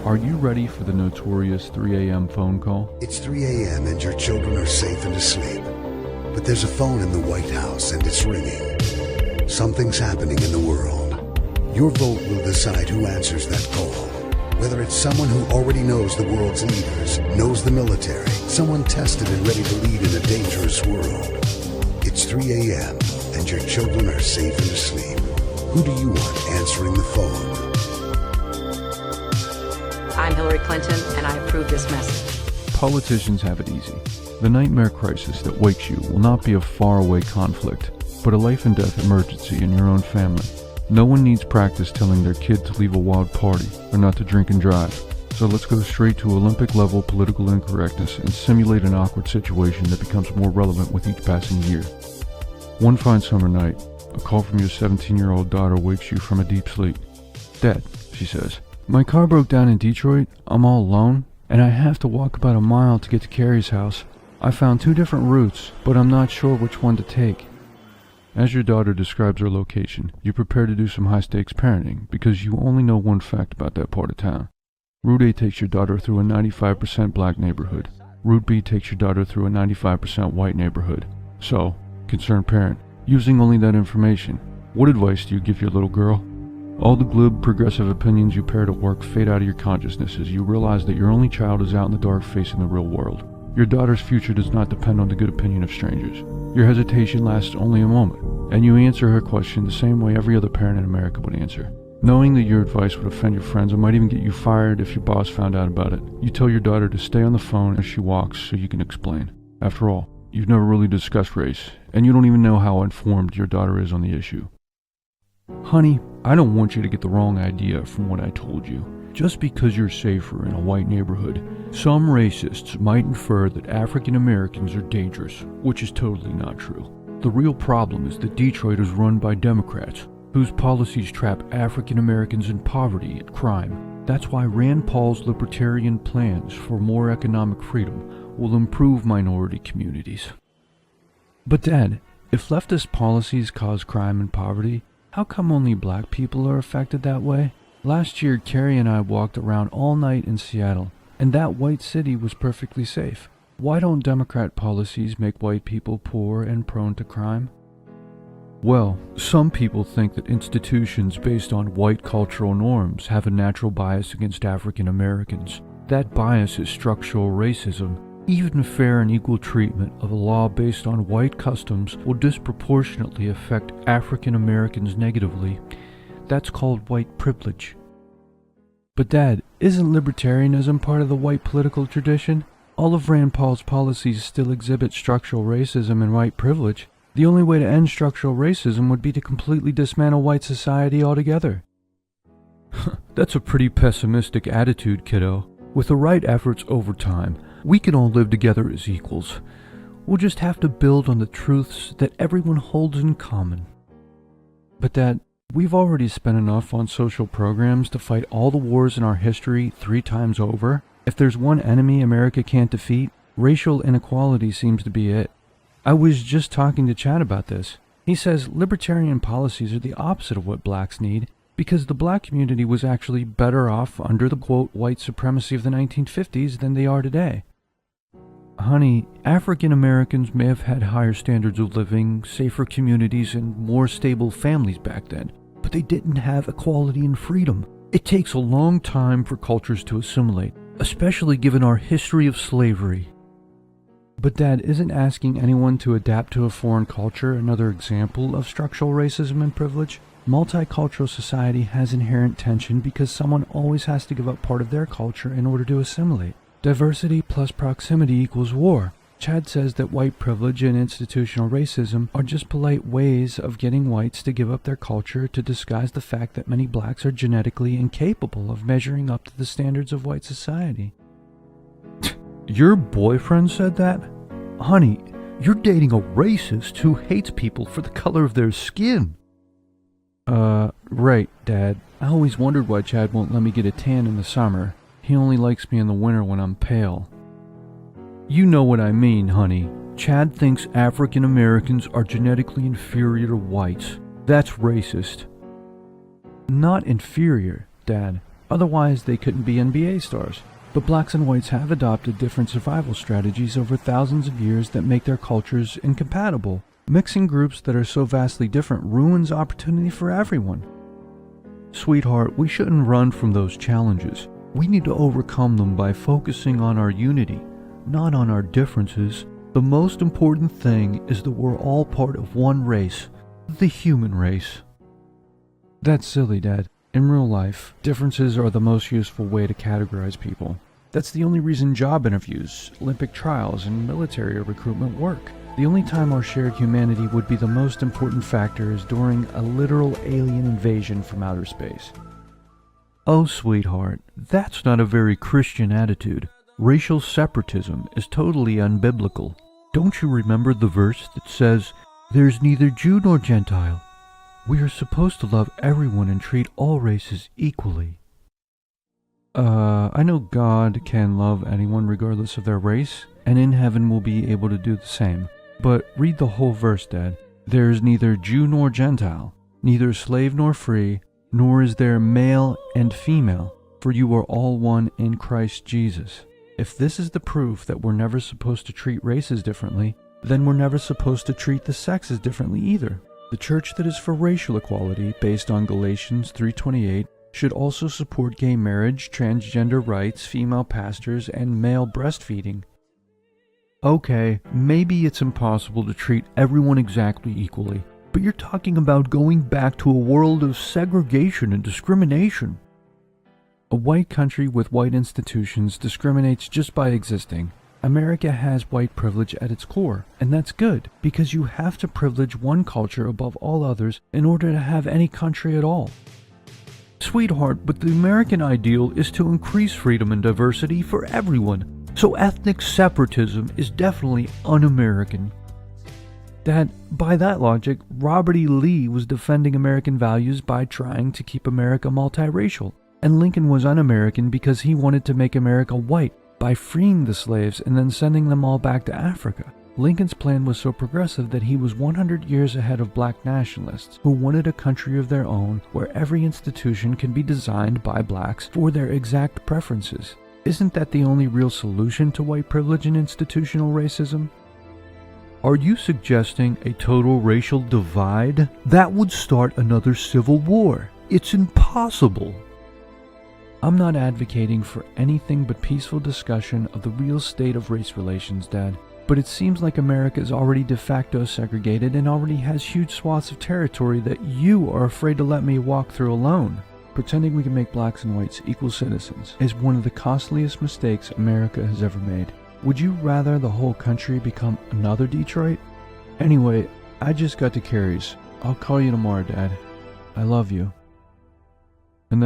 Are you ready for the notorious 3 a.m. phone call? It's 3 a.m. and your children are safe and asleep. But there's a phone in the White House and it's ringing. Something's happening in the world. Your vote will decide who answers that call. Whether it's someone who already knows the world's leaders, knows the military, someone tested and ready to lead in a dangerous world. It's 3 a.m. and your children are safe and asleep. Who do you want answering the phone? I'm Hillary Clinton, and I approve this message. Politicians have it easy. The nightmare crisis that wakes you will not be a faraway conflict, but a life and death emergency in your own family. No one needs practice telling their kid to leave a wild party or not to drink and drive. So let's go straight to Olympic-level political incorrectness and simulate an awkward situation that becomes more relevant with each passing year. One fine summer night, a call from your 17-year-old daughter wakes you from a deep sleep. "Dad," she says, "my car broke down in Detroit, I'm all alone, and I have to walk about a mile to get to Carrie's house. I found 2 different routes, but I'm not sure which one to take." As your daughter describes her location, you prepare to do some high-stakes parenting because you only know one fact about that part of town. Route A takes your daughter through a 95% black neighborhood. Route B takes your daughter through a 95% white neighborhood. So, concerned parent, using only that information, what advice do you give your little girl? All the glib, progressive opinions you parrot at work fade out of your consciousness as you realize that your only child is out in the dark facing the real world. Your daughter's future does not depend on the good opinion of strangers. Your hesitation lasts only a moment, and you answer her question the same way every other parent in America would answer. Knowing that your advice would offend your friends and might even get you fired if your boss found out about it, you tell your daughter to stay on the phone as she walks so you can explain. After all, you've never really discussed race, and you don't even know how informed your daughter is on the issue. "Honey, I don't want you to get the wrong idea from what I told you. Just because you're safer in a white neighborhood, some racists might infer that African Americans are dangerous, which is totally not true. The real problem is that Detroit is run by Democrats, whose policies trap African Americans in poverty and crime. That's why Rand Paul's libertarian plans for more economic freedom will improve minority communities." "But Dad, if leftist policies cause crime and poverty, how come only black people are affected that way? Last year, Carrie and I walked around all night in Seattle, and that white city was perfectly safe. Why don't Democrat policies make white people poor and prone to crime?" "Well, some people think that institutions based on white cultural norms have a natural bias against African Americans. That bias is structural racism. Even fair and equal treatment of a law based on white customs will disproportionately affect African Americans negatively. That's called white privilege." "But Dad, isn't libertarianism part of the white political tradition? All of Rand Paul's policies still exhibit structural racism and white privilege. The only way to end structural racism would be to completely dismantle white society altogether." "That's a pretty pessimistic attitude, kiddo. With the right efforts over time, we can all live together as equals. We'll just have to build on the truths that everyone holds in common." "But Dad, we've already spent enough on social programs to fight all the wars in our history 3 times over. If there's one enemy America can't defeat, racial inequality seems to be it. I was just talking to Chad about this. He says libertarian policies are the opposite of what blacks need, because the black community was actually better off under the, quote, white supremacy of the 1950s than they are today." "Honey, African Americans may have had higher standards of living, safer communities, and more stable families back then, but they didn't have equality and freedom. It takes a long time for cultures to assimilate, especially given our history of slavery." "But Dad, isn't asking anyone to adapt to a foreign culture another example of structural racism and privilege? Multicultural society has inherent tension because someone always has to give up part of their culture in order to assimilate. Diversity plus proximity equals war. Chad says that white privilege and institutional racism are just polite ways of getting whites to give up their culture to disguise the fact that many blacks are genetically incapable of measuring up to the standards of white society." "Your boyfriend said that? Honey, you're dating a racist who hates people for the color of their skin." Right, Dad. I always wondered why Chad won't let me get a tan in the summer. He only likes me in the winter when I'm pale." "You know what I mean, honey. Chad thinks African Americans are genetically inferior to whites. That's racist." "Not inferior, Dad. Otherwise, they couldn't be NBA stars. But blacks and whites have adopted different survival strategies over thousands of years that make their cultures incompatible. Mixing groups that are so vastly different ruins opportunity for everyone. Sweetheart, we shouldn't run from those challenges. We need to overcome them by focusing on our unity, not on our differences. The most important thing is that we're all part of one race, the human race. That's silly, Dad. In real life, differences are the most useful way to categorize people. That's the only reason job interviews, Olympic trials, and military recruitment work. The only time our shared humanity would be the most important factor is during a literal alien invasion from outer space. Oh, sweetheart, that's not a very Christian attitude. Racial separatism is totally unbiblical. Don't you remember the verse that says, "There's neither Jew nor Gentile"? We are supposed to love everyone and treat all races equally. I know God can love anyone regardless of their race, and in heaven will be able to do the same. But read the whole verse, Dad. There is neither Jew nor Gentile, neither slave nor free, nor is there male and female, for you are all one in Christ Jesus. If this is the proof that we're never supposed to treat races differently, then we're never supposed to treat the sexes differently either. The church that is for racial equality, based on Galatians 3:28, should also support gay marriage, transgender rights, female pastors, and male breastfeeding. Okay, maybe it's impossible to treat everyone exactly equally, but you're talking about going back to a world of segregation and discrimination. A white country with white institutions discriminates just by existing. America has white privilege at its core, and that's good, because you have to privilege one culture above all others in order to have any country at all. Sweetheart, but the American ideal is to increase freedom and diversity for everyone, so ethnic separatism is definitely un-American. Dad, by that logic, Robert E. Lee was defending American values by trying to keep America multiracial, and Lincoln was un-American because he wanted to make America white by freeing the slaves and then sending them all back to Africa. Lincoln's plan was so progressive that he was 100 years ahead of black nationalists who wanted a country of their own where every institution can be designed by blacks for their exact preferences. Isn't that the only real solution to white privilege and institutional racism? Are you suggesting a total racial divide? That would start another civil war. It's impossible. I'm not advocating for anything but peaceful discussion of the real state of race relations, Dad. But it seems like America is already de facto segregated and already has huge swaths of territory that you are afraid to let me walk through alone. Pretending we can make blacks and whites equal citizens is one of the costliest mistakes America has ever made. Would you rather the whole country become another Detroit? Anyway, I just got to Carrie's. I'll call you tomorrow, Dad. I love you.